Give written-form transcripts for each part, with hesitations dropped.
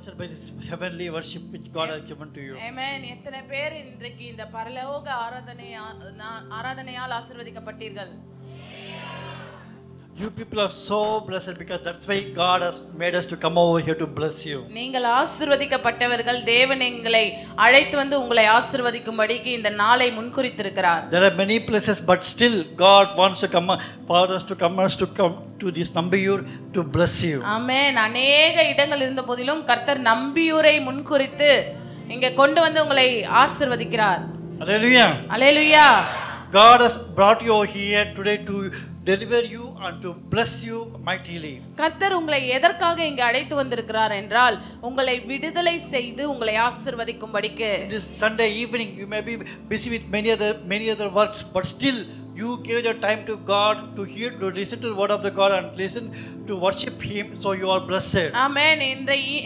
blessed by this heavenly worship which God has given to you? Amen. எத்தனை பேர் இன்றைக்கு இந்த பரலோக ஆராதனையால் ஆசீர்வதிக்கப்பட்டீர்கள்? You people are so blessed because that's why God has made us to come over here to bless you. நீங்கள் ஆசீர்வதிக்கப்பட்டவர்கள். தேவன் எங்களை அழைத்து வந்து உங்களை ஆசீர்வதிக்கும்படிக்கு இந்த நாளை முன்குறித்திருக்கிறார். There are many places but still God wants to come for us to come to this Nambiyur to bless you. ஆமென். अनेक இடங்கள் இருந்த போதிலும் கர்த்தர் நம்பியூரை முன்குறித்து இங்கே கொண்டு வந்து உங்களை ஆசீர்வதிக்கிறார். Hallelujah. Hallelujah. God has brought you here today to deliver you and to bless you mightily. கர்த்தர் உங்களை எதற்காக இங்கே அழைத்து வந்திருக்கிறார் என்றால் உங்களை விடுதலை செய்து உங்களை ஆசீர்வதிக்கும்படிக்கு. This Sunday evening you may be busy with many other works but still you gave your time to God to hear, to listen to the word of the God and listen to worship Him, so you are blessed. ஆமென்.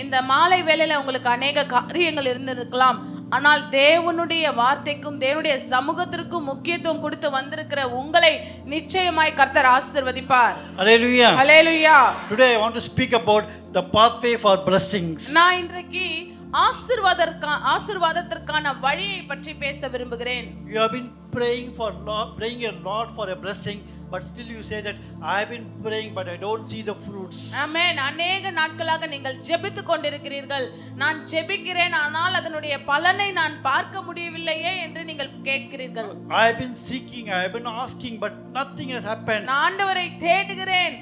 இந்த மாலை வேளையில உங்களுக்கு अनेक காரியங்கள் இருந்திருக்கலாம். ஆனால் தேவனுடைய வார்த்தைக்கும் தேவனுடைய சமூகத்திற்கும் முக்கியத்துவம் கொடுத்து வந்திருக்கிற உங்களை நிச்சயமாய் கர்த்தர் ஆசீர்வதிப்பார். Hallelujah. Hallelujah. Today I want to speak about the pathway for blessings. நான் இன்றைக்கு ஆசீர்வாதத்திற்கான வழியை பற்றி பேச விரும்புகிறேன். You have been praying a lot for a blessing, but still you say that I have been praying but I don't see the fruits. ஆமென். अनेक நாட்களாக நீங்கள் ஜெபித்துக் கொண்டிருக்கிறீர்கள். நான் ஜெபிக்கிறேன் ஆனால் அதனுடைய பலனை நான் பார்க்க முடியவில்லையே என்று நீங்கள் கேட்கிறீர்கள். I have been seeking, I have been asking but nothing has happened. நான் ஆண்டவரை தேடுகிறேன்,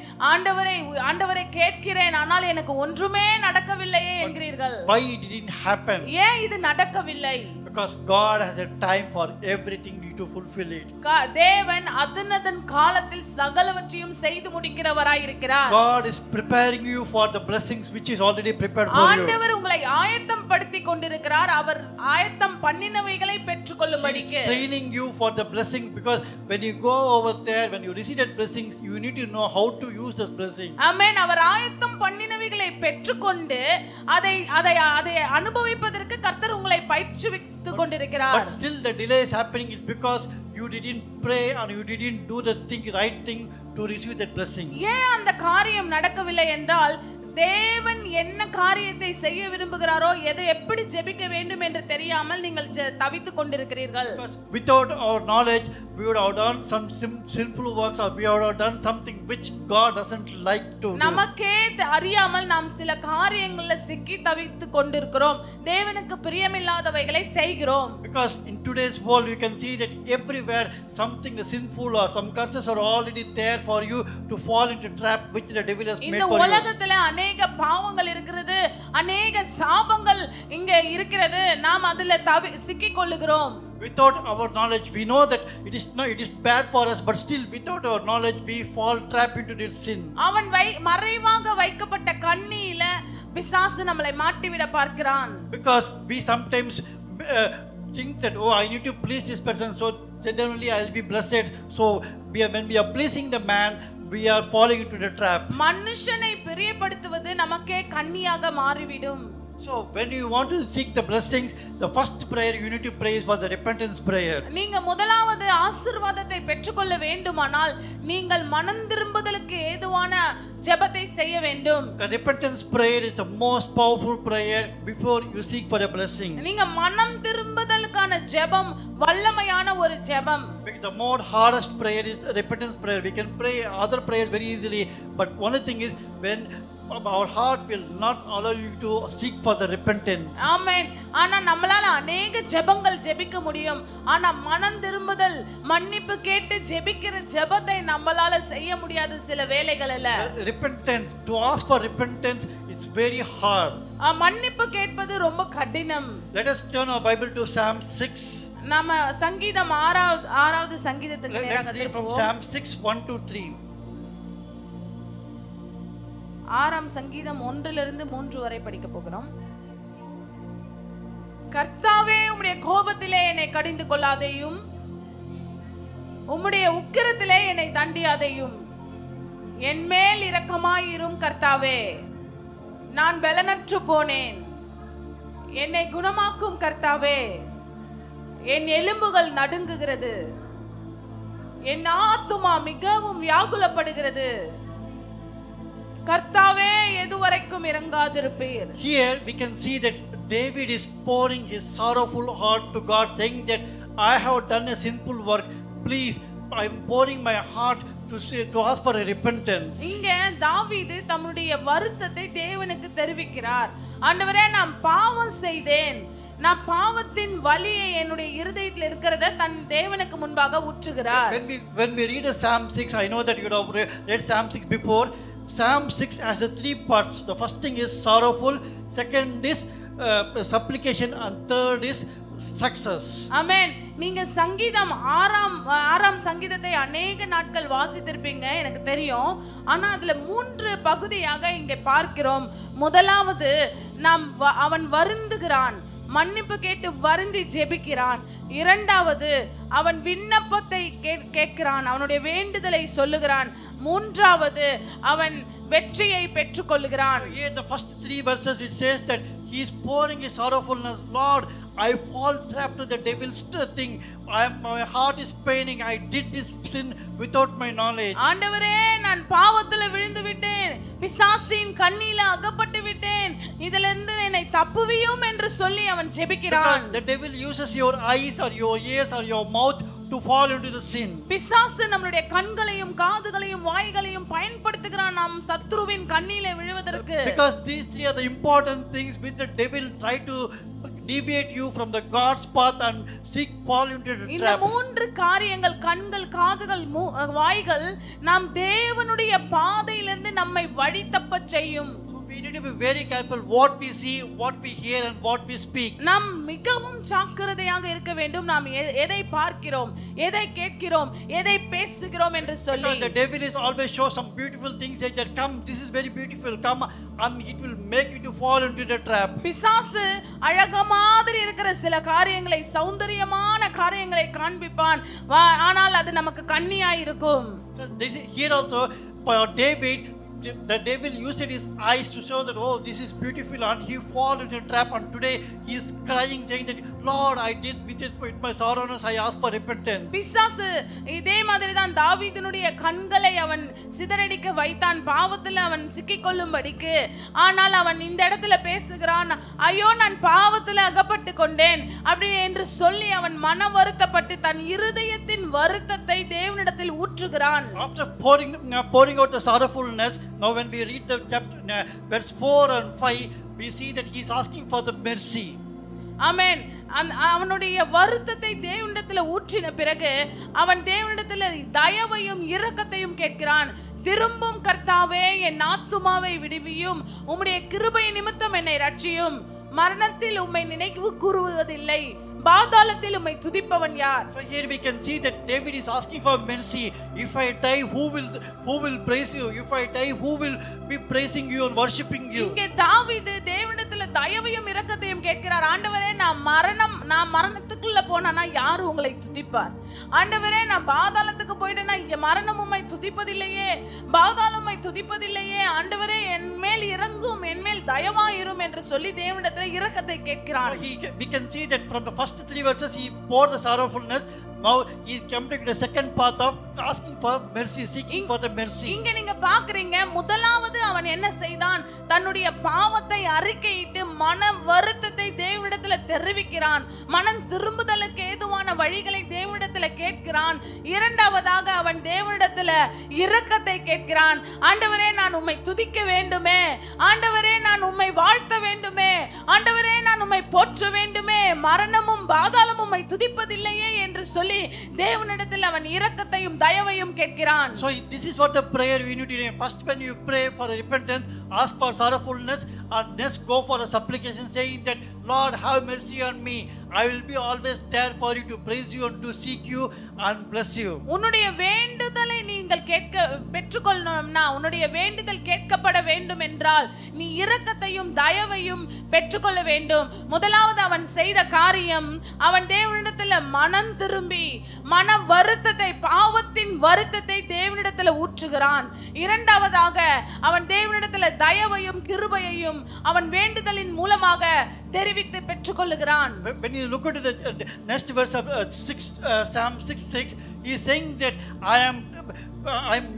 ஆண்டவரை கேட்கிறேன் ஆனால் எனக்கு ஒன்றுமே நடக்கவில்லையே என்கிறீர்கள். Why it didn't happen? ஏன் இது நடக்கவில்லை? Because God has a time for everything to fulfill it. தேவன் அதனதன் காலத்தில் சகலவற்றையும் செய்து முடிக்கிறவராய் இருக்கிறார். God is preparing you for the blessings which is already prepared for you. ஆண்டவர் உங்களை ஆயத்தம் படுத்தி கொண்டிருக்கிறார். அவர் ஆயத்தம் பண்ணினவைகளை பெற்றுக்கொள்ளும்படிக்கு. He is training you for the blessing because when you go over there, when you receive that blessings, you need to know how to use this blessing. ஆமென். அவர் ஆயத்தம் பண்ணினவைகளை பெற்றுக்கொண்டு அதை அனுபவிப்பதற்கு கர்த்தர் உங்களை பயிற்றுவித்துக் கொண்டிருக்கிறார். But still the delay is happening is because you didn't pray and you didn't do the right thing to receive that blessing. ஏன் அந்த காரியம் நடக்கவில்லை என்றால் தேவன் என்ன காரியத்தை செய்ய விரும்புகிறாரோ எதை எப்படி ஜெபிக்க வேண்டும் என்று தெரியாமல் நீங்கள் தவித்துக் கொண்டிருக்கிறீர்கள். Without our knowledge we would have done some sinful works or we would have done something which God doesn't like to do. நமக்கே அறியாமல் நாம் சில காரியங்களில் சிக்கி தவித்துக் கொண்டிருக்கிறோம். தேவனுக்கு பிரியமில்லாதவைகளை செய்கிறோம். Because in today's world you can see that everywhere something sinful or some curses are already there for you to fall into trap which the devil has made for you. இந்த உலகத்துல अनेक பாவங்கள் இருக்கிறது, अनेक சாபங்கள் இங்க இருக்கிறது. நாம் அதிலே சிக்கி கொள்ளுகிறோம். Without our knowledge we know that it is bad for us, but still without our knowledge we fall trap into this sin. அவன் மறைவாக வைக்கப்பட்ட கண்ணியில பிசாசு நம்மை மாட்டிவிட பார்க்கிறான். Because we sometimes think that I need to please this person, so then only I will be blessed. So when we are pleasing the man we are falling into the trap. மனுஷனை பிரியப்படுத்துவது நமக்கே கண்ணியாக மாறிவிடும். So when you want to seek the blessings, the first prayer you need to pray is for the repentance prayer. நீங்க முதலாவது ஆசீர்வாதத்தை பெற்றுக்கொள்ள வேண்டுமானால் நீங்கள் மனம் திரும்புதலுக்கு ஏதுவான ஜெபத்தை செய்ய வேண்டும். The repentance prayer is the most powerful prayer before you seek for a blessing. நீங்க மனம் திரும்புதலுக்கான ஜெபம் வல்லமையான ஒரு ஜெபம். The more hardest prayer is the repentance prayer. We can pray other prayers very easily, but one thing is when our heart will not allow you to seek for the repentance. ஆமென். ஆனா நம்மளால अनेक ஜெபங்கள் ஜெபிக்க முடியும். ஆனா மனம் திரும்புதல், மன்னிப்பு கேட்டு ஜெபிக்கிற ஜெபத்தை நம்மளால செய்ய முடியாது சில வேளைகளில. Repentance, to ask for repentance, it's very hard. மன்னிப்பு கேட்பது ரொம்ப கடினம். Let us turn our Bible to Psalm 6. நாம சங்கீதம் 6வது சங்கீதத்துக்கு நேராக Let's read from Psalm 6 1-3. 6ஆம் சங்கீதம் 1 - 3 வரை படிக்க போகிறோம். கர்த்தாவே உம்முடைய கோபத்திலே என்னை கடிந்து கொள்ளாதேயும், உம்முடைய உக்கிரத்திலே என்னை தண்டியாதேயும். என் மேல் இரக்கமாயிரும் கர்த்தாவே. நான் பலனற்று போனேன், என்னை குணமாக்கும் கர்த்தாவே. என் எலும்புகள் நடுங்குகிறது, என் ஆத்துமா மிகவும் வியாகுலப்படுகிறது. கர்த்தாவே எதுவரைக்கும் இறங்காதிருப்பீர். Here we can see that David is pouring his sorrowful heart to God, saying that I have done a sinful work. Please, I am pouring my heart to ask for a repentance. இங்க தாவீது தம்முடைய வருத்தத்தை தேவனுக்கு தெரிவிக்கிறார். ஆண்டவரே, நான் பாவம் செய்தேன், நான் பாவத்தின் வலியை என்னுடைய இருதயத்தில் இருக்கிறத தன் தேவனுக்கு முன்பாக ஊற்றுகிறார். When we read Psalm 6, I know that you have read Psalm 6 before. Psalm 6 has three parts. The first thing is sorrowful, second is supplication, and third is success. ஆமென். நீங்க சங்கீதம் ஆறாம் சங்கீதத்தை அநேக நாட்கள் வாசித்திருப்பீங்க, எனக்கு தெரியும். ஆனா அதுல 3 பகுதியாக இங்கே பார்க்கிறோம். முதலாவது அவன் வருந்துகிறான், மன்னிப்பு கேட்டு வருந்தி ஜெபிக்கிறான். இரண்டாவது அவன் விண்ணப்பத்தை கேட்கிறான், அவனுடைய வேண்டுதலை சொல்லுகிறான். மூன்றாவது அவன் வெற்றியை பெற்றுக்கொள்கிறான். Here the first 3 verses it says that he is pouring his sorrowfulness. Lord, I fall trapped to the devil's thing. My heart is paining. I did this sin without my knowledge. ஆண்டவரே, நான் பாவத்துல விழுந்து விட்டேன், பிசாசின் கண்ணில அகப்பட்டு விட்டேன், இதிலிருந்து என்னை தப்புவியும் என்று சொல்லி அவன் ஜெபிக்கிறான். The devil uses your eyes or your ears or your mouth to fall into the sin. பிசாசு நம்மளுடைய கண்களையும் காதுகளையும் வாய்களையும் பயன்படுத்துகிறான் நாம் சத்துருவின் கண்ணிலே விழுவதற்கு. Because these 3 are the important things which the devil try to deviate you from the God's path and fall into the trap. இந்த 3 காரியங்கள், கண்கள், காதுகள், வாய்கள், நாம் தேவனுடைய பாதையிலிருந்து நம்மை வழி தப்ப செய்யும். We need to be very careful what we see, what we hear and what we speak. நாம் மிகவும் ஜாக்கிரதையாக இருக்க வேண்டும். நாம் எதை பார்க்கிறோம், எதை கேட்கிறோம், எதை பேசுகிறோம் என்று சொல்லி. Because the devil is always show some beautiful things that come, this is very beautiful, come, and it will make you to fall into the trap. பிசாசு அழக மாதிரி இருக்கிற சில காரியங்களை, சௌந்தரியமான காரியங்களை காண்பிப்பான். ஆனால் அது நமக்கு கண்ணியாய் இருக்கும். So here also for David, the devil used his eyes to show that, oh, this is beautiful, and he fall into a trap, and today he is crying saying that, Lord, I did with my sorrowness I ask for repentance. பிசாசு இதே மாதிரி தான் தாவீதினுடைய கண்களை அவன் சிதறடிக்க வைத்தான், பாவத்தில் அவன் சிக்கிக்கொள்ளும்படிக்கு. ஆனால் அவன் இந்த இடத்துல பேசுகிறான், ஐயோ, நான் பாவத்தில் அகப்பட்டு கொண்டேன் அப்படி என்று சொல்லி அவன் மன வருத்தப்பட்டு தன் இருதயத்தின் வருத்தத்தை தேவனிடத்தில் ஊற்றுகிறான். After pouring out the sorrowfulness, now when we read the chapter verse 4 and 5, we see that he is asking for the mercy. ஆமென். அவனுடைய வருத்தத்தை தேவனிடத்தில் ஊற்றின பிறகு அவன் தேவனிடத்தில் தயவையும் இரக்கத்தையும் கேட்கிறான். திரும்பும் கர்த்தாவே, என் ஆத்துமாவை விடுவியும், உம்முடைய கிருபை நிமித்தம் என்னை ரட்சியும். மரணத்தில் உம்மை நினைவு கூறுவதில்லை, பாதாளத்தில் உம்மை துதிப்பவன் யார்? So here we can see that David is asking for mercy. If I die, who will praise you? If I die, who will be praising you and worshiping you? இங்கே தாவீது தேவனிடத்தில் தயவையும் இரக்கத்தையும் கேட்கிறார். ஆண்டவரே, நான் மரணத்துக்குள்ள போனானா யார் உங்களை துதிப்பார்? ஆண்டவரே, நான் பாதாளத்துக்கு போயிட்டேனா மரணம் உம்மை துதிப்பதில்லையே, பாதாளம் உம்மை துதிப்பதில்லையே. ஆண்டவரே, என் மேல் இறங்கும், என் மேல் தயவாயிரும் என்று சொல்லி தேவனிடத்தில் இரக்கத்தை கேட்கிறார். We can see that from the first 3 verses he poured the sorrowfulness. Now he came to the second path of asking for mercy, seeking for the mercy. இங்க நீங்க பாக்குறீங்க, முதலாவது அவன் என்ன செய்தான்? தன்னுடைய பாவத்தை அறிக்கையிட்டு மன வருத்தத்தை தேவனிடத்தில் தெரிவிக்கிறான். மனம் திரும்புதலுக்கு ஏதுவான வழிகளை தேவனிடத்தில் கேட்கிறான். இரண்டாவதாக அவன் தேவனிடத்தில் இரக்கத்தை கேட்கிறான். ஆண்டவரே, நான் உம்மை துதிக்க வேண்டுமே, ஆண்டவரே, நான் உம்மை வாழ்த்த வேண்டுமே, ஆண்டவரே, நான் உம்மை போற்ற வேண்டுமே, மரணமும் பாதாளமும் உம்மை துதிப்பதில்லையே என்று சொல்லி தேவனிடத்தில் அவன் இரக்கத்தையும் தயவையும் கேட்கிறான். So this is what the prayer we need to do. First, when you pray for repentance, ask for sorrowfulness, and next go for a supplication saying that, Lord, have mercy on me. I will be always there for you to praise you and to seek you and bless you. உன்னுடைய வேண்டுதலை நீங்கள் பெற்றுக்கொள்ளணும்னா, உன்னுடைய வேண்டுதல் கேட்கப்பட வேண்டும் என்றால் நீ இரக்கத்தையும் தயவையும் பெற்றுக்கொள்ள வேண்டும். முதலாவது அவன் செய்த காரியம், அவன் தேவனிடத்தில் மனம் திரும்பி மன வருத்தத்தை, பாவத்தின் வருத்தத்தை தேவனிடத்தில் ஊற்றுகிறான். இரண்டாவதாக அவன் தேவனிடத்தில் தயவையும் கிருபையையும் அவன் வேண்டுதலின் மூலமாக தெரிவித்து பெற்றுக்கொள்ளுகிறான். When you look at the next verse of Psalm 6:6, he is saying that I am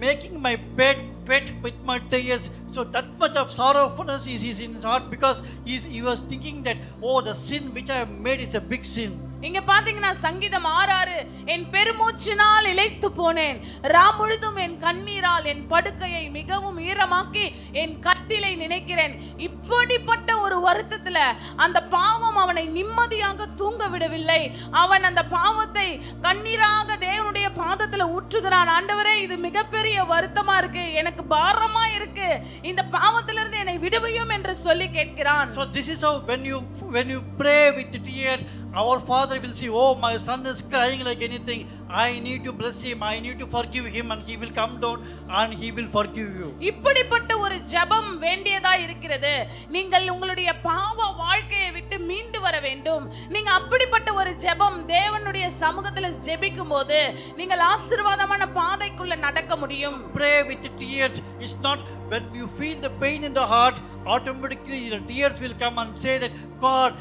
making my bed wet with my tears. So that much of sorrowfulness is in his heart, because he was thinking that, oh, the sin which I have made is a big sin. இங்க பாத்தீங்கன்னா சங்கீதம் 6:6, என் பெருமூச்சினால் இளைத்து போனேன், ராம் முழுதும் என் கண்ணீரால் என் படுக்கையை மிகவும் ஈரமாக்கி என் கட்டிலை நினைக்கிறேன். இப்படிப்பட்ட ஒரு வருத்தத்துல அந்த பாவம் அவனை நிம்மதியாக தூங்க விடவில்லை. அவன் அந்த பாவத்தை கண்ணீராக தேவனுடைய பாதத்துல ஊற்றுகிறான். ஆண்டவரே, இது மிகப்பெரிய வருத்தமா இருக்கு, எனக்கு பாரமா இருக்கு, இந்த பாவத்திலிருந்து என்னை விடுவியும் என்று சொல்லி கேட்கிறான். So this is how when you pray with tears, our Father will see, oh, my son is crying like anything, I need to bless him, I need to forgive him, and he will come down and he will forgive you. இப்படிப்பட்ட ஒரு ஜெபம் வேண்டியதா இருக்கிறது. நீங்கள் உங்களுடைய பாவ வாழ்க்கையை விட்டு மீண்டு வர வேண்டும். நீங்க அப்படிப்பட்ட ஒரு ஜெபம் தேவனுடைய சமூகத்துல ஜெபிக்கும்போது நீங்கள் ஆசீர்வாதமான பாதைக்குள்ள நடக்க முடியும். Pray with tears is not when you feel the pain in the heart, automatically the tears will come and say that, God,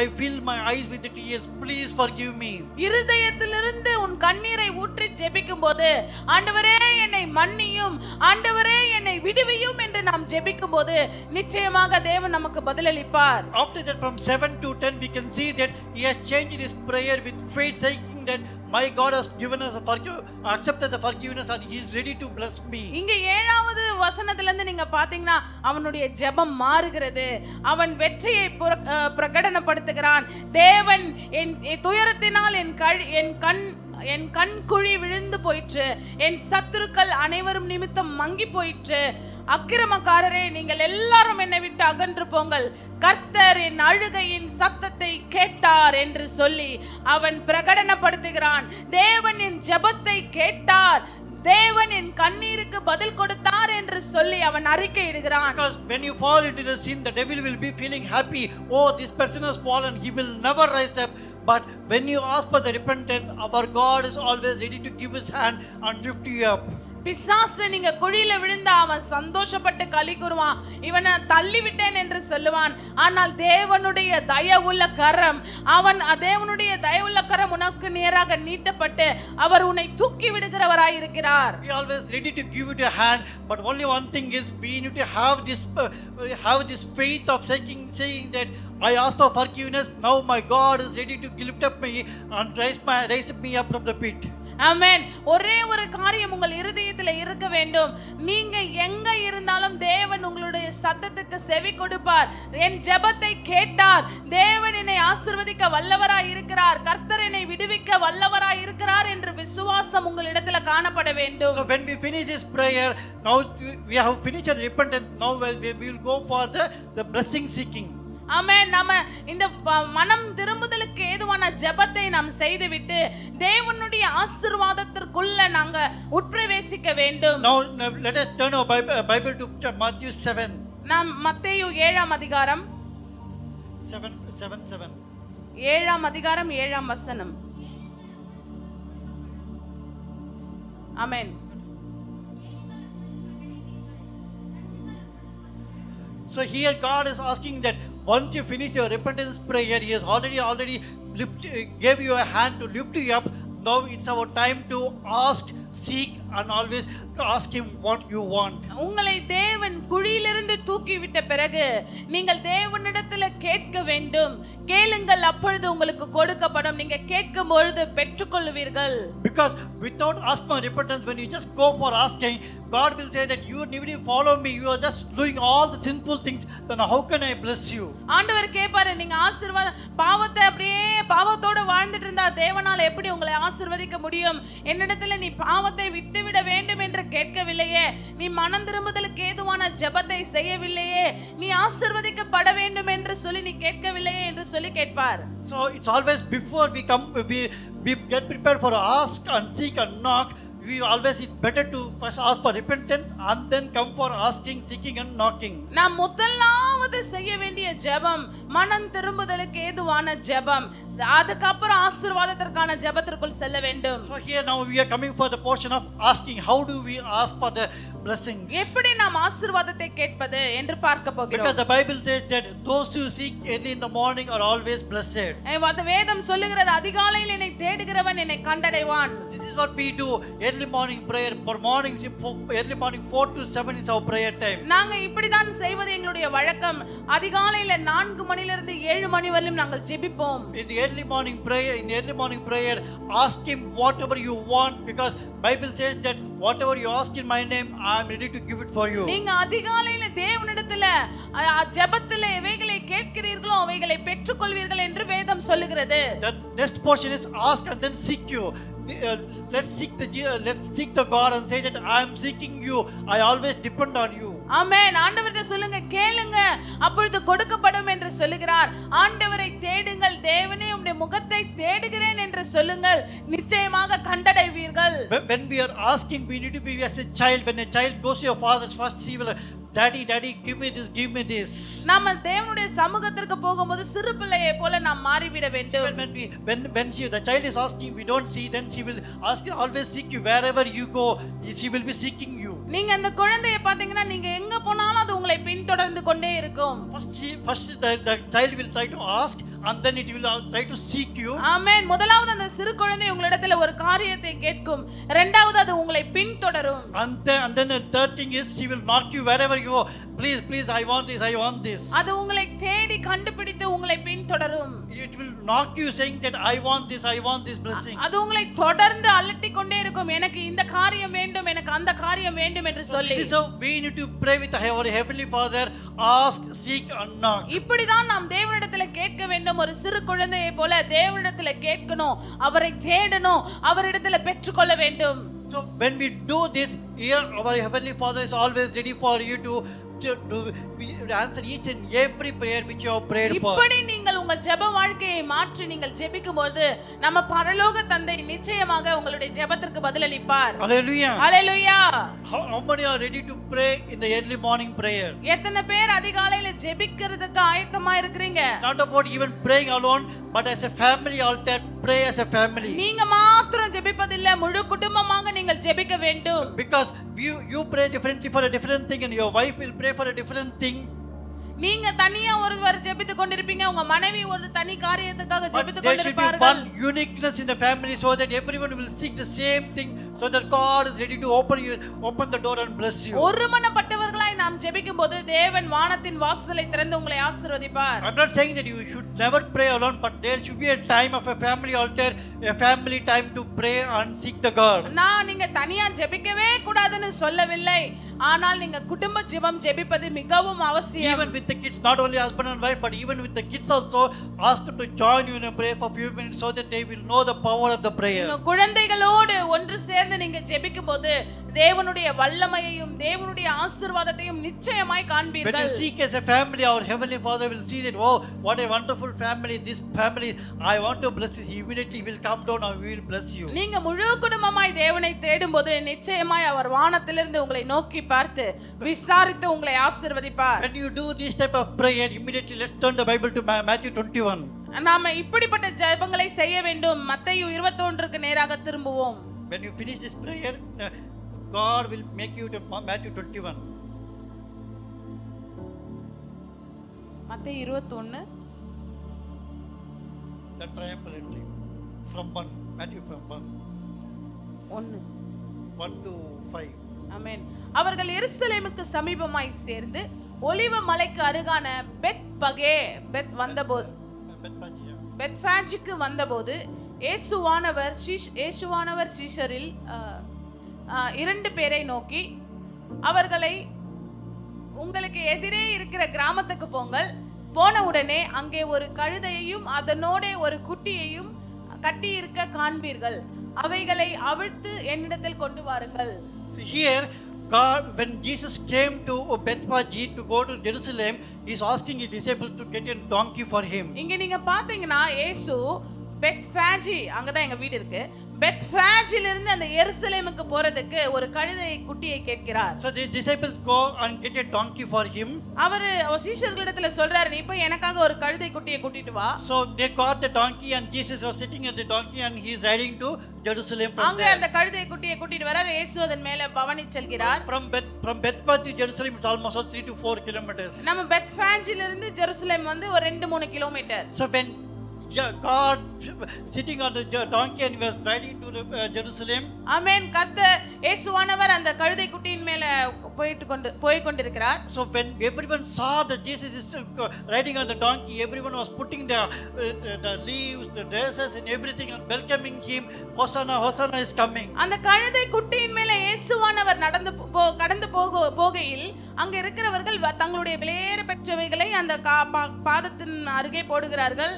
I fill my eyes with the tears, please forgive me. இருதயத்திலிருந்து உன் கண்ணீரை ஊற்றி ஜெபிக்கும்போது, ஆண்டவரே என்னை மன்னியும், ஆண்டவரே என்னை விடுவியும் என்று நாம் ஜெபிக்கும்போது நிச்சயமாக தேவன் நமக்கு பதிலளிப்பார். After that, from 7 to 10 we can see that he has changed his prayer with faith, saying that my God has given us accepted the forgiveness and he is ready to bless me. இங்க 7வது வசனத்துல இருந்து நீங்க பாத்தீங்கன்னா அவனுடைய ஜெபம் மாறுகிறது. அவன் வெற்றியை பிரகடனப்படுத்துகிறான். தேவன் என் துயரத்தினால் என் கண் குழி விழுந்து போயிற்று, என் சத்துருக்கள் அனைவரும் நிமித்தம் மங்கி போயிற்று. அக்கிரமக்காரரே, நீங்கள் எல்லாரும் என்னை விட்டு அகன்று போங்கள், கர்த்தர் என் அழுகையின் சத்தத்தை கேட்டார் என்று சொல்லி அவன் பிரகடனப்படுத்துகிறான். தேவன் என் ஜெபத்தை கேட்டார், தேவன் என் கண்ணீருக்கு பதில் கொடுத்தார் என்று சொல்லி அவன் அறிக்கையிடுகிறான். Because when you fall into the sin, the devil will be feeling happy, oh, this person has fallen, he will never rise up. But when you ask for the repentance, our God is always ready to give his hand and lift you up. பிசாசு நீங்க குழியில விழுந்தா அவன் சந்தோஷப்பட்டு களி கூறுவான், இவனை தள்ளி விட்டேன் என்று சொல்லுவான். ஆனால் தேவனுடைய தயவுள்ள கரம், தேவனுடைய தயவுள்ள கரம் உனக்கு நேராக நீட்டப்பட்டு அவர் உன்னை தூக்கி விடுகிறவராய் இருக்கிறார். He always ready to give you a hand, but only one thing is we need to have this faith of saying that I ask for forgiveness, now my God is ready to lift up me and raise me up from the pit. ஆமென். ஒரே ஒரு காரியம் உங்கள் இருதயத்தில் இருக்க வேண்டும், நீங்க எங்க இருந்தாலும் தேவன் உங்களுடைய சத்தத்துக்கு செவி கொடுப்பார். என் ஜெபத்தை கேட்டார், தேவன் என்னை ஆசீர்வதிக்க வல்லவராய் இருக்கிறார், கர்த்தர் என்னை விடுவிக்க வல்லவராய் இருக்கிறார் என்று விசுவாசம் உங்களிடத்துல காணப்பட வேண்டும். So when we finish this prayer, now we have finished the repentance, now we will go for the blessing seeking. ஆமென். நாம இந்த மனம் திரும்புதலுக்கு ஏதுவான ஜெபத்தை நாம் செய்துவிட்டு தேவனுடைய ஆசீர்வாதத்திற்குள்ள நாங்க உட்பிரவேசிக்க வேண்டும். Now let us turn our Bible to Matthew 7. நாம் மத்தேயு 7ஆம் அதிகாரம் 7:7. 7ஆம் அதிகாரம் 7ஆம் வசனம். ஆமென். So here God is asking that once you finish your repentance prayer, he has already gave you a hand to lift you up. Now it's our time to ask, seek, and always ask him what you want. உங்களை தேவன் குழியிலிருந்து தூக்கி விட்ட பிறகு நீங்கள் தேவனிடத்தில் கேட்க வேண்டும். கேளுங்கள், அப்பொழுது உங்களுக்கு கொடுக்கப்படும். நீங்க கேட்கும் பொழுது பெற்றுக்கொள்வீர்கள். Because without asking for repentance, when you just go for asking, God will say that you need to follow me, you are just doing all the sinful things, then how can I bless you? ஆண்டவர் கேட்பாரு, நீங்க பாவத்தை அப்படியே பாவத்தோட வாழ்ந்துட்டு இருந்தா தேவனால எப்படி உங்களை ஆசீர்வதிக்க முடியும்? என்னிடத்துல நீ பாவத்தை விட்டுவிட வேண்டும் என்று கேட்கவில்லையே, நீ மனம் திரும்புதலுக்கு ஏதுவான ஜெபத்தை செய்யவில்லையே, நீ ஆசீர்வதிக்கப்பட வேண்டும் என்று சொல்லி நீ கேட்கவில்லையே என்று சொல்லி கேட்பார். So it's always before we get prepared for ask and seek and knock, it's better to first ask for repentance and then come for asking, seeking and knocking. நாம் முதலாவது முதலாவது செய்ய வேண்டிய ஜெபம் மனம் திரும்புதலுக்கு ஏதுவான ஜெபம். அதுக்கப்புறம் ஆசீர்வாதத்திற்கான ஜெபத்திற்குள் செல்ல வேண்டும். So here now we are coming for the portion of asking. How do we ask for the blessings? எப்படி நாம் ஆசீர்வாதத்தை கேட்பது என்று பார்க்க போகிறோம். Because the Bible says that those who seek early in the morning are always blessed. அந்த வேதம் சொல்லுகிறது அதிகாலையில் என்னை தேடுகிறவன் என்னை கண்டடைவான். This is what we do. Early morning prayer for morning, early morning 4 to 7 is our prayer time. நாங்க இப்படிதான் செய்வது எங்களுடைய வழக்கம். அதிகாலையில 4 மணியிலிருந்து 7 மணி வரையிலும் நாங்கள் ஜெபிப்போம். In the early morning prayer, ask him whatever you want, because Bible says that whatever you ask in my name, I am ready to give it for you. நீங்க அதிகாலையில தேவனிடத்துல ஜெபத்திலே எவைகளை கேட்கிறீர்களோ அவைகளை பெற்றுக்கொள்வீர்கள் என்று வேதம் சொல்லுகிறது. The next portion is ask and then seek you. Let's seek the God and say that I am seeking you. I always depend on you. ஆமென். ஆண்டவரே சொல்லுங்க, கேளுங்க அப்பொழுது கொடுக்கப்படும் என்று சொல்லுகிறார். ஆண்டவரை தேடுங்கள், தேவனே உம்முடைய முகத்தை தேடுகிறேன் என்று சொல்லுங்கள், நிச்சயமாக கண்டடைவீர்கள். When we are asking, we need to be as a child. When a child goes to your father's first, he will, daddy, give me this, give me this. நாம தேவனுடைய சமூகத்திற்கு போகும்போது சிறு பிள்ளையை போல நாம் மாறிவிட வேண்டும். When the child is asking, we don't see, then she will ask, always seek you. Wherever you go, she will be seeking you. நீங்க அந்த குழந்தையை பாத்தீங்கன்னா நீங்க எங்க போனாலும் அது உங்களை பின்தொடர்ந்து கொண்டே இருக்கும். First the child will try to ask, and then it will try to seek you. ஆமென். முதலாவது அந்த சிறு குழந்தை உங்களிடத்தில் ஒரு காரியத்தை கேட்கும், இரண்டாவது அது உங்களை பின்தொடரும். And then the third thing is she will knock you wherever you go. Please, I want this. அது உங்களை தேடி கண்டுபிடித்து உங்களை பின்தொடரும். It will knock you saying that I want this blessing. அது உங்களை தொடர்ந்து அலட்டிக் கொண்டே இருக்கும், எனக்கு இந்த காரியம் வேண்டும், எனக்கு அந்த காரியம் வேண்டும் என்று சொல்லி. This is how we need to pray with our heavenly Father. Ask, seek and knock. இப்படிதான் நாம் தேவனிடத்தில் கேட்க வேண்டும். ஒரு சிறு குழந்தையை போல தேவனிடத்தில் கேட்கணும், அவரை தேடணும், அவரிடத்தில் பெற்றுக்கொள்ள வேண்டும். So when we do this, here our heavenly Father is always ready for you to answer each and every prayer which you have prayed for. இப்படி நீங்கள் உங்கள் ஜெப வாழ்க்கையை மாற்றி நீங்கள் ஜெபிக்கும்போது நம்ம பரலோக தந்தை நிச்சயமாக உங்களுடைய ஜெபத்திற்கு பதிலளிப்பார். Hallelujah. Hallelujah. How many are ready to pray in the early morning prayer? எத்தனை பேர் அதிகாலையில ஜெபிக்கிறதுக்கு ஆயத்தமா இருக்கீங்க? Not about even praying alone, but as a family altar, pray as a family. நீங்க மாத்திரம் ஜெபிப்பதில்லை, முழு குடும்பமாக நீங்கள் ஜெபிக்க வேண்டும். Because you pray differently for a different thing, and your wife will pray for a different thing. நீங்க தனியா ஒருவர் ஜெபித்துக் கொண்டிருப்பீங்க, உங்க மனைவி ஒரு தனி காரியத்துக்காக ஜெபித்துக் There should be கொண்டிருப்பார்கள். one uniqueness in the family so that everyone will seek the same thing, so that God is ready to open the door and bless you. ஒருமனப்பட்டவர்களாய் நாம் ஜெபிக்கும்போது தேவன் வானத்தின் வாசலை திறந்து உங்களை ஆசீர்வதிப்பார். I'm not saying that you should never pray alone, but there should be a time of a family altar, a family time to pray and seek the God. நான் நீங்க தனியா ஜெபிக்கவே கூடாதுன்னு சொல்லவில்லை, ஆனால் நீங்க குடும்ப ஜெபம் ஜெபிப்பது மிகவும் அவசியம். Even with the kids, not only husband and wife, but even with the kids also, ask them to join you in a prayer for a few minutes so that they will know the power of the prayer. குழந்தைகளோடு ஒன்று சேர்ந்து நீங்க ஜெபிக்கும்போது தேவனுடைய வல்லமையையும் தேவனுடைய ஆசீர்வாதத்தையும் நிச்சயமாய் காண்பீர்கள். When you seek as a family, our heavenly Father will see that, oh, what a wonderful family, this family, I want to bless it. He immediately will come down and we will bless you. நீங்க முழு குடும்பமாய் தேவனை தேடும்போது நிச்சயமாய் அவர் வானத்திலிருந்து உங்களை நோக்கி பார்த்து விசாரித்து உங்களை ஆசீர்வதிப்பார். When you do this type of prayer, immediately let's turn the Bible to Matthew 21. நாம இப்படிப்பட்ட ஜெபங்களை செய்ய வேண்டும். மத்தேயு 21க்கு நேராக திரும்புவோம். When you finish this prayer, God will make you to Matthew 21. மத்தேயு 21 The triumphal entry from 1, Matthew from 1 to 5. ஆமென். அவர்கள் எருசலேமுக்கு சமீபமாய் சேர்ந்து ஒலிவ மலைக்கு அருகான பெத்பாஜிக்கு வந்தபோது இயேசுவானவர் சீஷரில் 2 பேரை நோக்கி அவர்களை உங்களுக்கு எதிரே இருக்கிற கிராமத்துக்கு போங்கள், போன உடனே அங்கே ஒரு கழுதையையும் அதனோட ஒரு குட்டியையும் கட்டி இருக்க காண்பீர்கள், அவைகளை அவிழ்த்து என்னிடத்தில் கொண்டு வாருங்கள். Here God, when Jesus came to Bethphage to go to Jerusalem, he is asking his disciples to get a donkey for him. இங்க நீங்க பாத்தீங்கன்னா இயேசு பெத்பாஜி, அங்கதான் எங்க வீடு இருக்கு, பெத்ஃபேஜில் இருந்து அந்த எருசலேமுக்கு போறதுக்கு ஒரு கழுதை குட்டியை கேட்கிறார். So the disciples go and get a donkey for him. அவர் சீஷர்களிடத்துல சொல்றாரு, நீ போய் எனக்காக ஒரு கழுதை குட்டியை கூட்டிட்டு வா. So they got the donkey and Jesus was sitting at the donkey and he is riding to Jerusalem from அங்க there. அந்த கழுதை குட்டியை கூட்டிட்டு வரார். இயேசு அதன் மேல பவனி செல்கிறார். From Bethpage to Jerusalem it's almost 3 to 4 kilometers. நம்ம பெத்ஃபேஜில் இருந்து ஜெருசலேம் வந்து ஒரு 2-3 kilometre. So when God sitting on the donkey and he was riding to the Jerusalem. ஆமென். கர்த்தர் இயேசுவானவர் அந்த கழுதை குட்டியின் மேல போய் கொண்டிருக்கிறார். So when everyone saw that Jesus is riding on the donkey, everyone was putting the leaves, the dresses and everything and welcoming him. Hosanna, Hosanna is coming. அந்த கழுதை குட்டியின் மேல இயேசுவானவர் கடந்து போகையில் அங்க இருக்கிறவர்கள் தங்களுடைய விலையேற பெற்றவைகளை அந்த பாதத்தின் அருகே போடுகிறார்கள்.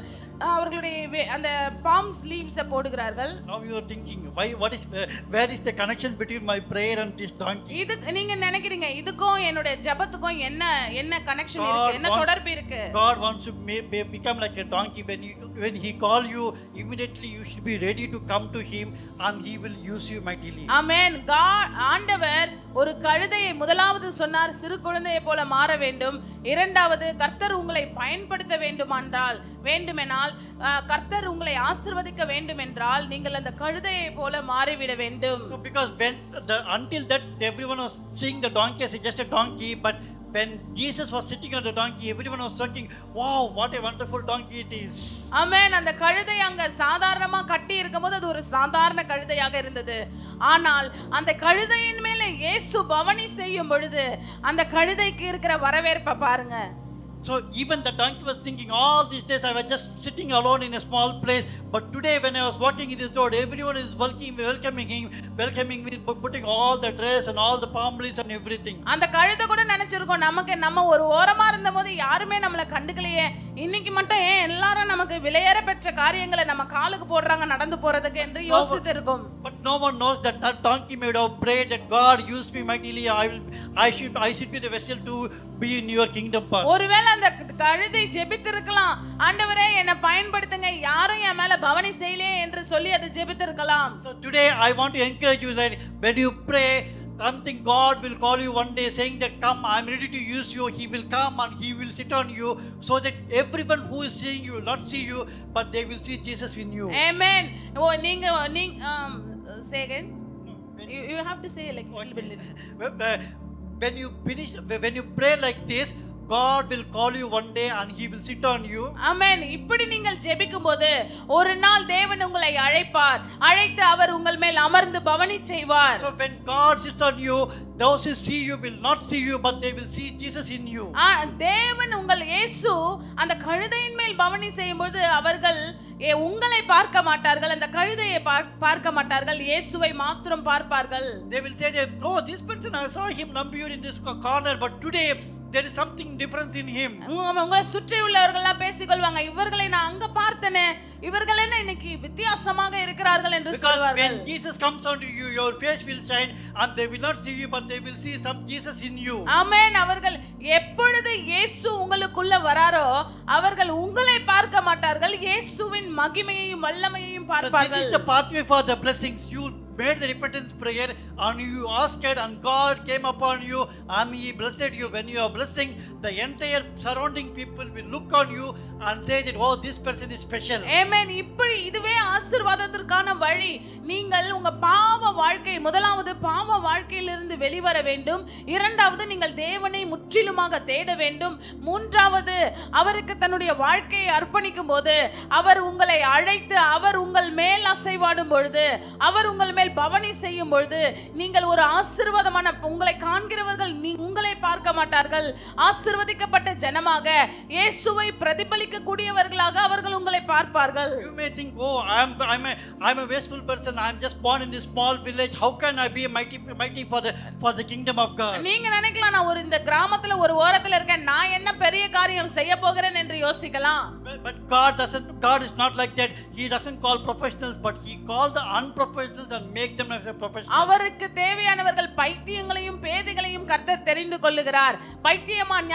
அவர்களுடைய அந்த palm sleeves போடுகிறார்கள். Now you are thinking, where is the connection between my prayer and this donkey? இது நீங்க நினைக்கிறீங்க இதுக்கும் என்னோட ஜெபத்துக்கும் என்ன கனெக்ஷன் இருக்கு, என்ன தொடர்பு இருக்கு? God wants to become like a donkey. When he call you, immediately you should be ready to come to him and he will use you mightily. ஆமென். ஆண்டவர் ஒரு கழுதையை முதலாவது சொன்னார் சிறு குழந்தையை போல மாற வேண்டும். இரண்டாவது கர்த்தர் உங்களை பயன்படுத்த வேண்டுமென்றால் கர்த்தர் உங்களை ஆசீர்வதிக்க வேண்டுமென்றால் நீங்கள் அந்த கழுதையை போல மாறிவிட வேண்டும். So because until that everyone was seeing the donkey as just a donkey, but when Jesus was sitting on the donkey, everyone was talking, wow, what a wonderful donkey it is. ஆமென். அந்த கழுதை அங்க சாதாரணமா கட்டி இருக்கும்போது அது ஒரு சாதாரண கழுதையாக இருந்தது. ஆனால் அந்த கழுதையின் மேல இயேசு பவனி செய்யும் பொழுது அந்த கழுதைக்கு இருக்கிற வரவேற்பை பாருங்க. So even the donkey was thinking, all these days I was just sitting alone in a small place, but today when I was walking in this road, everyone is welcoming me, putting all the dress and all the palm leaves and everything. அந்த கழுதை கூட நினைச்சிருக்கோம், நம்ம ஒரு ஓரமா இருந்தபோது யாருமே நம்மளை கண்டுக்கலையே, இன்னைக்கு மட்டும் ஏன் எல்லாரும் நமக்கு விலையேற பெற்ற காரியங்களை நம்ம காலுக்கு போடுறாங்க நடந்து போறதுக்கு என்று யோசித்து இருக்கும். But no one knows that donkey made have prayed that God use me mightily. I should be the vessel to be in your kingdom path. ஒருவேளை அந்த கழுதை ஜெபித்திருக்கலாம், ஆண்டவரே என்னை பயன்படுத்துங்க, யாரும் என் மேல பவனி செய்யலே என்று சொல்லி அது ஜெபித்திருக்கலாம். So today I want to encourage you that when you pray something, God will call you one day saying that come, I am ready to use you. He will come and he will sit on you so that everyone who is seeing you will not see you but they will see Jesus in you. Amen. நீங்க say again. You have to say like a little bit. When you pray like this, God will call you one day and he will sit on you. Amen. இப்படி நீங்கள் ஜெபிக்கும்போது ஒரு நாள் தேவன் உங்களை அழைத்து அவர் உங்கள் மேல் அமர்ந்து பவனி செய்வார். So when God sits on you, those who see you will not see you but they will see Jesus in you. தேவன் இயேசு அந்த கழுதையின் மேல் பவனி செய்யும்போது அவர்கள் உங்களை பார்க்க மாட்டார்கள், அந்த கழுதையை பார்க்க மாட்டார்கள், இயேசுவை மாத்திரம் பார்ப்பார்கள். They will say that, oh, this person I saw him number in this corner but today there is something different in him. உங்களை சுற்றி உள்ளவர்கள் எல்லாம் பேசிக்கொள்வாங்க, இவர்களை நான் அங்க பார்த்தனே, இவர்கள் என்ன இன்னைக்கு வித்தியாசமாக இருக்கிறார்கள் என்று சொல்வார்கள். When Jesus comes onto you, your face will shine and they will not see you but they will see some Jesus in you. ஆமென். அவர்கள் எப்பொழுது இயேசு உங்களுக்குள்ள வராரோ அவர்கள் உங்களை பார்க்க மாட்டார்கள், இயேசுவின் மகிமையையும் வல்லமையையும் பார்ப்பார்கள். This is the pathway for the blessings. You made the repentance prayer and you asked and God came upon you and he blessed you. When you are blessing, the entire surrounding people will look on you and say that, oh, this person is special. Amen. இதுவே ஆசீர்வாதத்திற்கான வழி. நீங்கள் உங்க முதலாவது பாவ வாழ்க்கையிலிருந்து வெளிவர வேண்டும், இரண்டாவது நீங்கள் தேவனை முற்றிலுமாக தேட வேண்டும், மூன்றாவது அவருக்கு தன்னுடைய வாழ்க்கையை அர்ப்பணிக்கும் போது அவர் உங்களை அழைத்து அவர் உங்கள் மேல் அசைவாடும் பொழுது அவர் உங்கள் மேல் பவனி செய்யும் பொழுது நீங்கள் ஒரு ஆசீர்வாதமான உங்களை காண்கிறவர்கள் உங்களை பார்க்க மாட்டார்கள், ஆசீர்வதிக்கப்பட்ட ஜனமாக இயேசுவை பிரதிபலிக்க கூடியவர்களாக அவர்கள் உங்களை பார்ப்பார்கள். You may think, oh, I'm a wasteful person, I'm just born in this small village, how can I be mighty for the kingdom of God? நீங்க நினைக்கலாம் நான் இந்த கிராமத்துல ஒரு ஓரத்துல இருக்கேன், நான் என்ன பெரிய காரியம் செய்ய போகிறேன் என்று யோசிக்கலாம். But God is not like that. He doesn't call professionals but he calls the unprofessionals and make them as a professional. அவருக்கு தேவையானவர்கள் பைத்தியங்களையும் பேதைகளையும் கர்த்தர் தெரிந்து கொள்ளுகிறார்.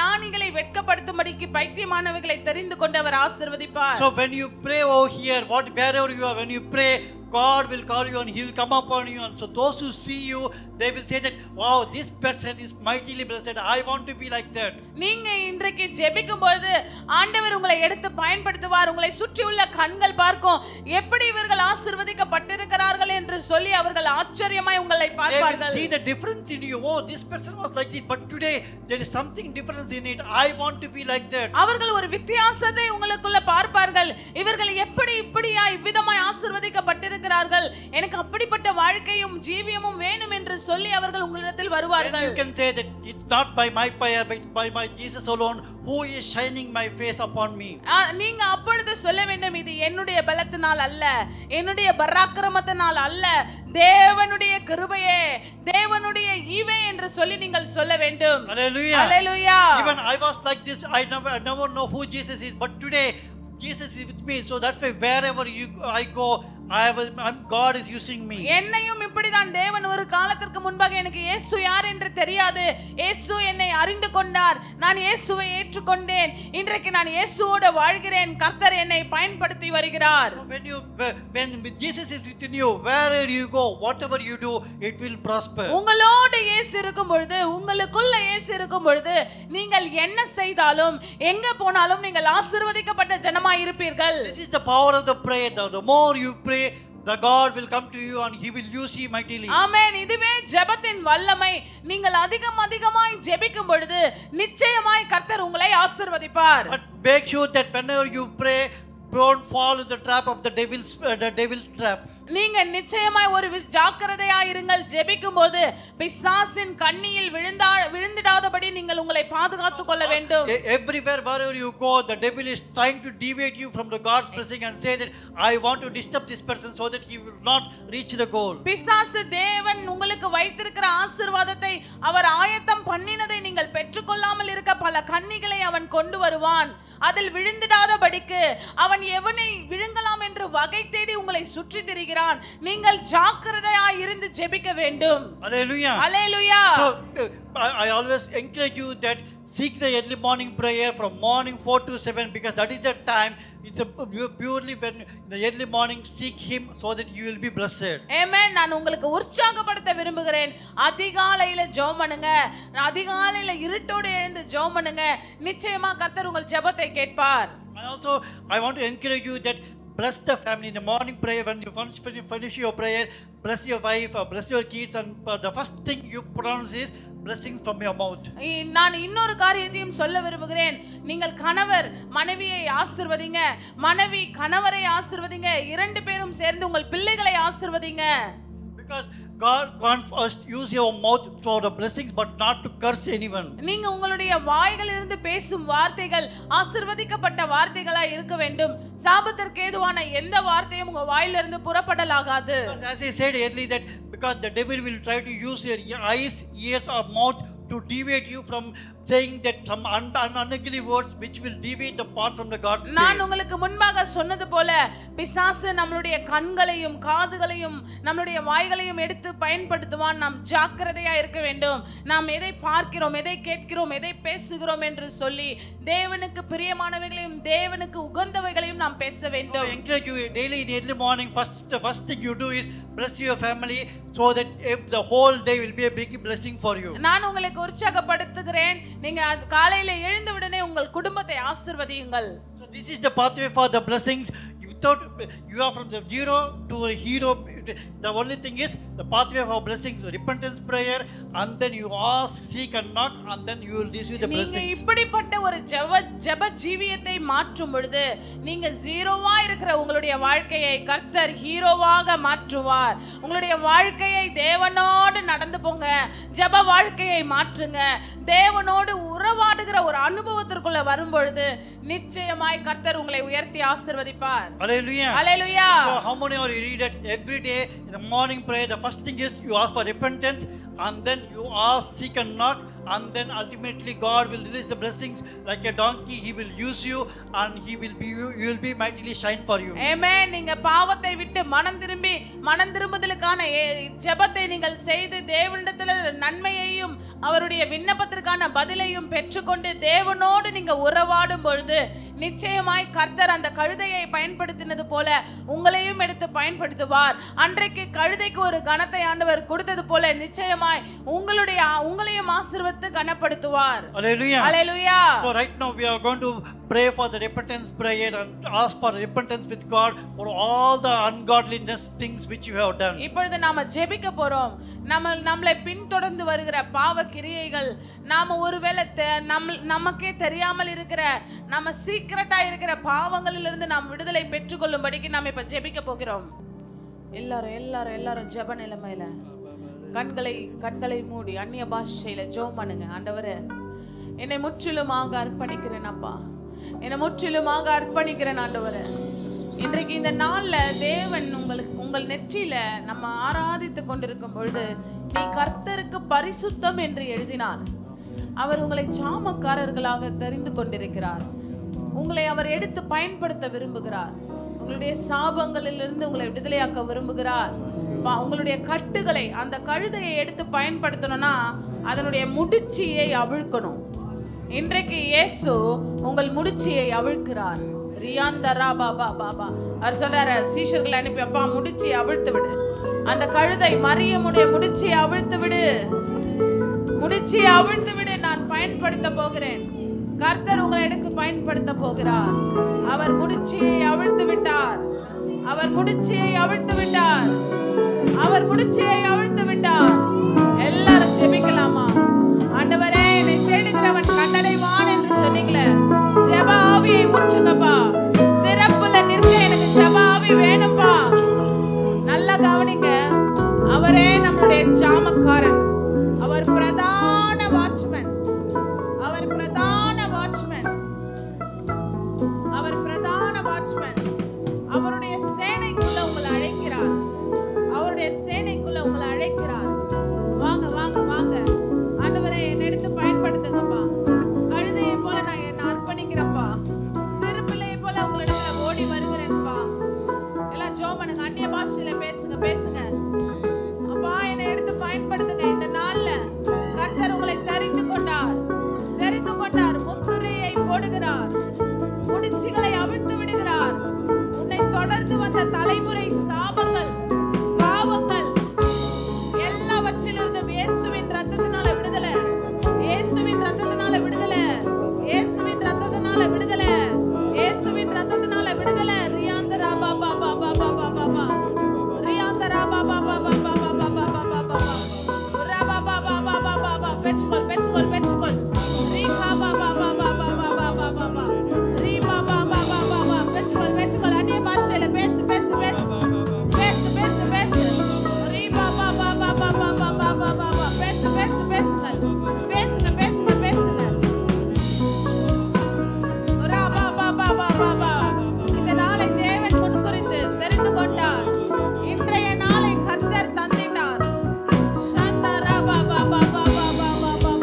ஞானிகளை வெட்கப்படுத்தும்படிக்கு பைத்தியமானவைகளை தெரிந்து கொண்டு அவர் ஆசீர்வதிப்பார். So when you pray over here, wherever you are, when you pray, God will call you and He will come upon you. And so those who see you, they will say that, wow, this person is mightily blessed. I want to be like that. நீங்க இன்றைக்கு ஜெபிக்கும்போது ஆண்டவர் உங்களை எடுத்து பயன்படுத்துவார். உங்களை சுற்றியுள்ள கண்கள் பார்க்கும், எப்படி இவர்கள் ஆசீர்வதிக்கப்பட்டிருக்கிறார்கள் என்று சொல்லி அவர்கள் ஆச்சரியமாய் உங்களை They will பார்ப்பார்கள். see the difference in you. Oh, this person was like this, but today there is something different in it. I want to be like that. அவர்கள் ஒரு வித்தியாசத்தை உங்களுக்குள்ள பார்ப்பார்கள். இவர்கள் எப்படி இப்படியா இவ்விதமாய் ஆசீர்வதிக்கப்பட்டிருக்கிறார்கள், எனக்கு அப்படிப்பட்ட வாழ்க்கையும் ஜீவியமும் வேணும் என்று சொல்லி அவர்கள் உங்களிடத்தில் வருவார்கள். You can say that it's not by my prayer but by my Jesus alone who is shining my face upon me. நீங்க அப்பொழுது சொல்ல வேண்டும், இது என்னுடைய பலத்தினால் அல்ல, என்னுடைய பராக்கிரமத்தினால் அல்ல, தேவனுடைய கிருபையே, தேவனுடைய ஈவே என்று சொல்லி நீங்கள் சொல்ல வேண்டும். Hallelujah. Hallelujah. Even I was like this, I never know who Jesus is, but today Jesus is with me. So that's why wherever I go, God is using me. என்னையும் இப்படிதான் தேவன் ஒரு காலத்திற்கு முன்பாக எனக்கு இயேசு யார் என்று தெரியாது, இயேசு என்னை அறிந்து கொண்டார், நான் இயேசுவை ஏற்றுக்கொண்டேன், இன்றைக்கு நான் இயேசுவோடு வாழ்கிறேன், கர்த்தர் என்னை பயன்படுத்தி வருகிறார். When Jesus is within you, wherever you go, whatever you do, it will prosper. உங்களோடு இயேசு இருக்கும் பொழுது, உங்களுக்குள்ள இயேசு இருக்கும் பொழுது, நீங்கள் என்ன செய்தாலும் எங்க போனாலும் நீங்கள் ஆசீர்வதிக்கப்பட்ட ஜனமாய் இருப்பீர்கள். This is the power of the prayer. The more you pray, the God will come to you and He will use you mightily. ஆமென். இதுவே ஜெபத்தின் வல்லமை. நீங்கள் அதிகமாய் ஜெபிக்கும் பொழுது நிச்சயமாய் கர்த்தர் உங்களை ஆசீர்வதிப்பார். But make sure that whenever you pray, don't fall in the trap of the devil's trap. நீங்க நிச்சயமாய் ஒரு ஜாக்கிரதையாய் இருங்கள். ஜெபிக்கும் போது பிசாசின் கண்ணியில் விழுந்திடாதபடி நீங்கள் உங்களை பாதுகாத்துக் கொள்ள வேண்டும். Everywhere wherever you go, the devil is trying to deviate you from the God's blessing and say that I want to disturb this person so that he will not reach the goal. பிசாசு தேவன் உங்களுக்கு வைத்திருக்கிற ஆசீர்வாதத்தை அவர் ஆயத்தம் பண்ணினதை நீங்கள் பெற்றுக்கொள்ளாமல் இருக்க பல கண்ணிகளை அவன் கொண்டு வருவான். அதில் விழுந்திடாதபடிக்கு அவன் எவனை விழுங்கலாம் என்று வகை தேடி உங்களை சுற்றி திரிகிறான். நீங்கள் ஜாக்கிரதையாய் இருந்து ஜெபிக்க வேண்டும். Hallelujah. Hallelujah. So I always encourage you that seek the early morning prayer from morning 4 to 7 because that is the time. It's purely when in the early morning seek Him so that you will be blessed. Amen. நான் உங்களுக்கு உற்சாகப்படுத்த விரும்புகிறேன். அதிகாலையில ஜெபம் பண்ணுங்க. அதிகாலையில இருட்டோடு எழுந்து ஜெபம் பண்ணுங்க. நிச்சயமா கர்த்தர் உங்கள் ஜெபத்தை கேட்பார். And also I want to encourage you that bless the family in the morning prayer. When you finish your prayer, bless your wife, bless your kids, and the first thing you pronounce is blessings from your mouth. நான் இன்னொரு காரியத்தையும் சொல்ல விரும்புகிறேன். நீங்கள் கணவர் மனைவியை ஆசீர்வதிங்க, மனைவி கணவரை ஆசீர்வதிங்க, இரண்டு பேரும் சேர்ந்து உங்கள் பிள்ளைகளை ஆசீர்வதிங்க. Because God wants us to use your mouth for the blessings but not to curse anyone. நீங்க உங்களுடைய வாய்களிலிருந்து பேசும் வார்த்தைகள் ஆசீர்வதிக்கப்பட்ட வார்த்தைகளாய் இருக்க வேண்டும். சாபத்திற்கு ஏதுவான எந்த வார்த்தையும் உங்க வாயிலிருந்து புறப்படலாகாது. As I said earlier that because the devil will try to use your eyes, ears or mouth to deviate you from saying that some unugly words which will deviate the path from the God's way. நான் உங்களுக்கு முன்பாக சொன்னது போல பிசாசு நம்மளுடைய கண்களையும் காதுகளையும் நம்மளுடைய வாய்களையும் எடுத்து பயன்படுத்துவான். நாம் ஜாக்கிரதையா இருக்க வேண்டும். நாம் எதை பார்க்கிறோம், எதை கேட்கிறோம், எதை பேசுகிறோம் என்று சொல்லி தேவனுக்கு பிரியமானவைகளையும் தேவனுக்கு உகந்தவைகளையும் நாம் பேச வேண்டும். I encourage you daily in early morning, the first thing you do is bless your family so that the whole day will be a big blessing for you. நான் உங்களுக்கு உற்சாகப்படுத்துகிறேன். நீங்க காலையில எழுந்த உடனே உங்கள் குடும்பத்தை ஆசீர்வதியுங்கள். So this is the pathway for the blessings. Without you are from the zero to a hero. The only thing is the pathway for blessings, repentance prayer, and then you ask, seek and knock, and then you will receive the blessings. நீங்க இப்படிப்பட்ட ஒரு ஜெப ஜீவியத்தை மாற்றும் பொழுது நீங்க ஜீரோவா இருக்கிற உங்களுடைய வாழ்க்கையை கர்த்தர் ஹீரோவாக மாற்றுவார். உங்களுடைய வாழ்க்கையை தேவனோடு நடந்து போங்க. ஜெப வாழ்க்கையை மாற்றுங்க. தேவனோடு உறவாடுகிற ஒரு அனுபவத்திற்குள்ள வரும் பொழுது நிச்சயமாய் கர்த்தர் உங்களை உயர்த்தி ஆசீர்வதிப்பார். Hallelujah. Hallelujah. So how many of you read it every day in the morning prayer? The first thing is you ask for repentance, and then you ask, seek and knock, and then ultimately God will release the blessings like a donkey. He will use you and you will be mightily shine for you. Amen. நீங்க பாவத்தை விட்டு மனம் திரும்புதலுக்கான ஜெபத்தை நீங்கள் செய்து தேவனிடத்தில் நன்மையையும் அவருடைய விண்ணப்பத்திற்கான பதிலையும் பெற்றுக்கொண்டு தேவனோடு நீங்க உறவாடும் பொழுது நிச்சயமாய் கர்த்தர் அந்த கழுதையை பயன்படுத்தினது போல உங்களையும் எடுத்து பயன்படுத்துவார். அன்றைக்கு கழுதைக்கு ஒரு கனத்தை ஆண்டவர் கொடுத்தது போல நிச்சயமாய் உங்களையும் ஆசீர்வதித்து கனப்படுத்துவார். Hallelujah. Hallelujah. So right now we are going to pray for the repentance prayer and ask for repentance with God for all the ungodliness things which you have done. இப்பொழுது நாம ஜெபிக்க போறோம். நம்மளை பின்தொடர்ந்து வருகிற பாவ கிரியைகள், நாம ஒருவேளை நமக்கே தெரியாமல் இருக்கிற நம்ம சீக்ரெட்டா இருக்கிற பாவங்களிலிருந்து நாம் விடுதலை பெற்றுக்கொள்ளும்படிக்கு நாம் இப்ப ஜெபிக்க போகிறோம். எல்லாரும் ஜெப நிலைமையில கண்களை மூடி அந்நிய பாஷையில ஜெபம் பண்ணுங்க. ஆண்டவரே, என்னை முற்றிலுமாக அர்ப்பணிக்கிறேன் அப்பா, என்னை முற்றிலுமாக அர்ப்பணிக்கிறேன் ஆண்டவரே. இன்றைக்கு இந்த நாள்ல தேவன் உங்கள் நெற்றியில நம்ம ஆராதித்து கொண்டிருக்கும் பொழுது நீ கர்த்தருக்கு பரிசுத்தம் என்று எழுதினார். அவர் உங்களை சாமக்காரர்களாக தெரிந்து கொண்டிருக்கிறார். உங்களை அவர் எடுத்து பயன்படுத்த விரும்புகிறார். உங்களுடைய சாபங்களிலிருந்து உங்களை விடுதலையாக்க விரும்புகிறார். உங்களுடைய கட்டுகளை, அந்த கழுதையை எடுத்து பயன்படுத்தணும்னா அதனுடைய முடிச்சியை அவிழ்க்கணும். இன்றைக்கு இயேசு உங்கள் முடிச்சியை அவிழ்க்கிறார். அவர் சொல்றாரு, சீஷர்களை அனுப்பி, அப்பா முடிச்சியை அவிழ்த்து விடு. அந்த கழுதை மரியமுடைய முடிச்சியை அவிழ்த்து விடு, முடிச்சியை அவிழ்த்து விடு, நான் பயன்படுத்த போகிறேன். கர்த்தர் உங்களை எடுத்து பயன்படுத்த போகிறார். அவர் முடிச்சியை அவிழ்த்து விட்டார். அவர் முடிச்சியை அவிழ்த்து விட்டார். அவர் முடிச்சியை அவிழ்த்து விட்டார். எல்லாரும் ஜெபிக்கலாமா? ஆண்டவரே, என்னை தேடுகிறவன் கண்டடைவான் என்று சொன்னீங்களே, ஜெப ஆவியை ஊற்றுங்கப்பா. திறப்புல நிற்க எனக்கு ஜெப ஆவி வேணும்பா. நல்லா கவனிங்க. அவரே நம்முடைய ஜாமக்காரன். அவர் பிரதான வாட்ச்மேன். அவர் பிரதான வாட்ச்மேன். அவர் பிரதான வாட்ச்மேன். அவருடைய சேனைக்குள்ள உங்களை அழைக்கிறார். அவருடைய சேனைக்குள்ள உங்களை அழைக்கிறார். வாங்க வாங்க வாங்க. ஆண்டவரே, என்னை எடுத்து பயன்படுத்துங்கப்பா. கழுதையை போல நான் என்ன அர்ப்பணிக்கிறேன்ப்பா. சிறு பிள்ளையை போல உங்களிடத்துல ஓடி வருகிறேன்ப்பா. எல்லாம் ஜெபம் பண்ணுங்க, அந்நிய பாஷையில பேசுங்க. அப்பா, என்னை எடுத்து பயன்படுத்துங்க. இந்த நாள்ல கர்த்தர் உங்களை தெரிந்து கொண்டார். முத்திரையை போடுகிறார். முடிச்சுகளை அவிழ்த்து விடுகிறார். உன்னை தொடர்ந்து வந்த தலைமுறை சாபங்கள், பாவங்கள் எல்லாவற்றிலிருந்தும் இயேசுவின் ரத்தத்தினால விடுதலை. இயேசுவின் ரத்தத்தினால விடுதலை. இயேசுவின் ரத்தத்தினால விடுதலை. இயேசுவின் ரத்தத்தினால விடுதலை. ரியாந்தரா பாபா பாபா பாபா பாபா. ரியாந்தரா பாபா பாபா பாபா பாபா பாபா. ரபா பாபா பாபா பாபா. பெற்றுக்கொள். ரீகா பாபா பாபா பாபா பாபா. ரீபா பாபா பாபா. பெற்றுக்கொள். அந்நிய பாஷையில பேசு. ரீபா பாபா பாபா பாபா பாபா. பேசுங்க. ரபா பாபா பாபா. இந்த நாளை தேவன் முன்குறித்து தெரிந்து கொண்டார். இன்றைய நாளை கர்த்தர் தந்திட்டார். சந்தரா பாபா பாபா பாபா பாபா.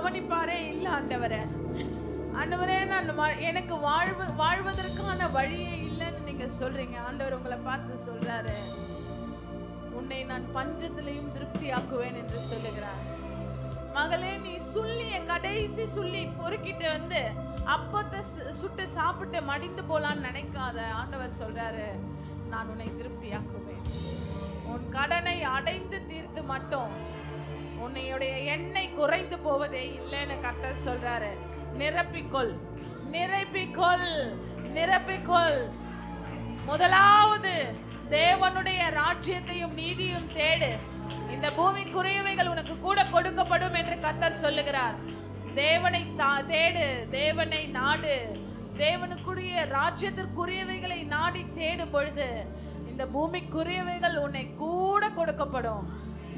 கவனிப்பாரே இல்ல ஆண்டவரே. ஆண்டவரே, நான் எனக்கு வாழ்வதற்கான வழியே இல்லைன்னு நீங்க சொல்றீங்க. ஆண்டவர் உங்களை பார்த்து சொல்றாரு, உன்னை நான் பஞ்சத்திலையும் திருப்தியாக்குவேன் என்று சொல்லுகிறார். மகளே, நீ சுள்ளிய கடைசி சுள்ளி பொறுக்கிட்டு வந்து அப்பத்தை சுட்டு சாப்பிட்டு மடிந்து போலான்னு நினைக்காத. ஆண்டவர் சொல்றாரு, நான் உன்னை திருப்தியாக்குவேன். உன் கடனை அடைந்து தீர்த்து மட்டும் உன்னையுடைய எண்ணெய் குறைந்து போவதே இல்லைன்னு கர்த்தர் சொல்றாரு. நிரப்பிக்கொள், நிரப்பிக்கொள், நிரப்பிக்கொள். முதலாவது தேவனுடைய ராஜ்யத்தையும் நீதியும் தேடு, இந்த பூமிக்குரியவைகள் உனக்கு கூட கொடுக்கப்படும் என்று கர்த்தர் சொல்லுகிறார். தேவனை தேடு, தேவனை நாடு. தேவனுக்குரிய ராஜ்யத்திற்குரியவைகளை நாடி தேடும் பொழுது இந்த பூமிக்குரியவைகள் உன்னை கூட கொடுக்கப்படும்.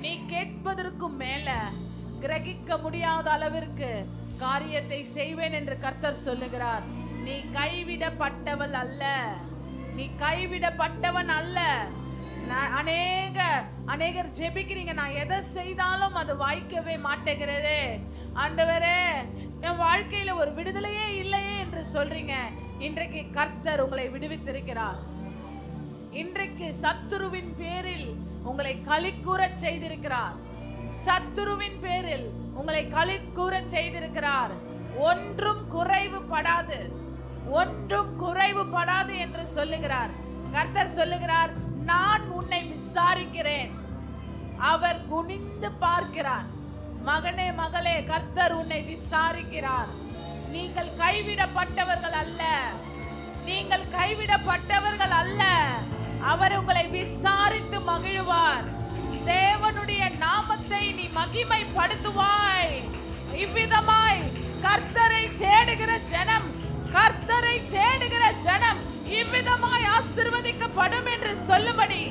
நீ கேட்பதற்கும் மேல கிரகிக்க முடியாத அளவிற்கு காரியத்தை செய்வேன் என்று கர்த்தர் சொல்லுகிறார். நீ கைவிடப்பட்டவள் அல்ல, நீ கைவிடப்பட்டவன் அல்ல. அநேகர் ஜெபிக்கிறீங்க, நான் எதை செய்தாலும் அது வாய்க்கவே மாட்டேங்கிறதே ஆண்டவரே, என் வாழ்க்கையில ஒரு விடுதலையே இல்லையே என்று சொல்றீங்க. இன்றைக்கு கர்த்தர் உங்களை விடுவித்திருக்கிறார். இன்றைக்கு சத்துருவின் பேரில் உங்களை களிக்கூற செய்திருக்கிறார். சத்துருவின் பேரில் உங்களை களிக்கூற செய்திருக்கிறார். ஒன்றும் குறைவுபடாது, ஒன்றும் குறைவுபடாது என்று சொல்லுகிறார். கர்த்தர் சொல்லுகிறார், நான் உன்னை விசாரிக்கிறேன். அவர் குனிந்து பார்க்கிறார். மகனே, மகளே, கர்த்தர் உன்னை விசாரிக்கிறார். நீங்கள் கைவிடப்பட்டவர்கள் அல்ல, நீங்கள் கைவிடப்பட்டவர்கள் அல்ல. அவர் உங்களை விசாரித்து மகிழ்வார். தேவனுடைய நாமத்தை நீ மகிமைப்படுத்துவாய். இவ்விதமாய் கர்த்தரை தேடுகிற ஜனம், கர்த்தரை தேடுகிற ஜனம் இவ்விதமாய் ஆசீர்வதிக்கப்படும் என்று சொல்லும்படி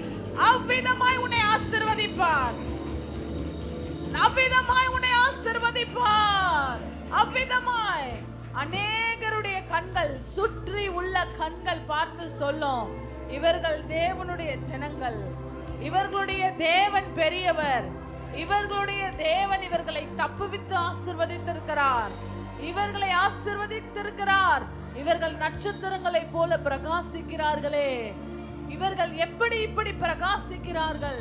அவ்விதமாய் உன்னை ஆசீர்வதிப்பார். அவ்விதமாய் உன்னை ஆசீர்வதிப்பார். அவ்விதமாய் அநேகருடைய கண்கள், சுற்றி உள்ள கண்கள் பார்த்து சொல்லும், இவர்கள் தேவனுடைய ஜனங்கள், இவர்களுடைய தேவன் பெரியவர், இவர்களுடைய தேவன் இவர்களை தப்புவித்து ஆசீர்வதித்திருக்கிறார், இவர்களை ஆசீர்வதித்திருக்கிறார். இவர்கள் நட்சத்திரங்களை போல பிரகாசிக்கிறார்களே, இவர்கள் எப்படி இப்படி பிரகாசிக்கிறார்கள்?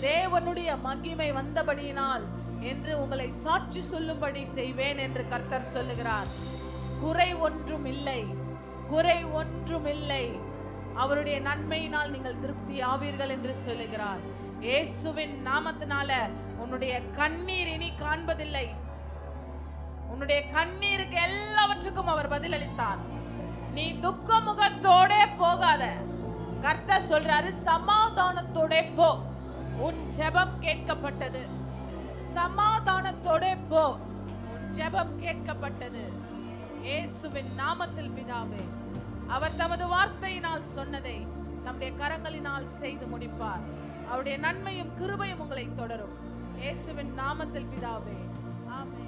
தேவனுடைய மகிமை வந்தபடியினால் என்று உங்களை சாட்சி சொல்லும்படி செய்வேன் என்று கர்த்தர் சொல்லுகிறார். குறை ஒன்றும் இல்லை, குறை ஒன்றும் இல்லை. அவருடைய நன்மையினால் நீங்கள் திருப்தி ஆவீர்கள் என்று சொல்லுகிறார். இயேசுவின் நாமத்தினால உன்னுடைய கண்ணீர் இனி காண்பதில்லை. உன்னுடைய கண்ணீருக்கு எல்லாவற்றுக்கும் அவர் பதிலளித்தார். நீ துக்க முகத்தோட போகாத. கர்த்தர் சொல்றாரு, சமாதானத்தோட போ, உன் ஜெபம் கேட்கப்பட்டது. சமாதானத்தோட போ, உன் ஜெபம் கேட்கப்பட்டது. இயேசுவின் நாமத்தில் பிதாவே, அவர் தமது வார்த்தையினால் சொன்னதை நம்முடைய கரங்களினால் செய்து முடிப்பார். அவருடைய நன்மையும் கிருபையும் உங்களை தொடரும். இயேசுவின் நாமத்தில் பிதாவே, ஆமென்.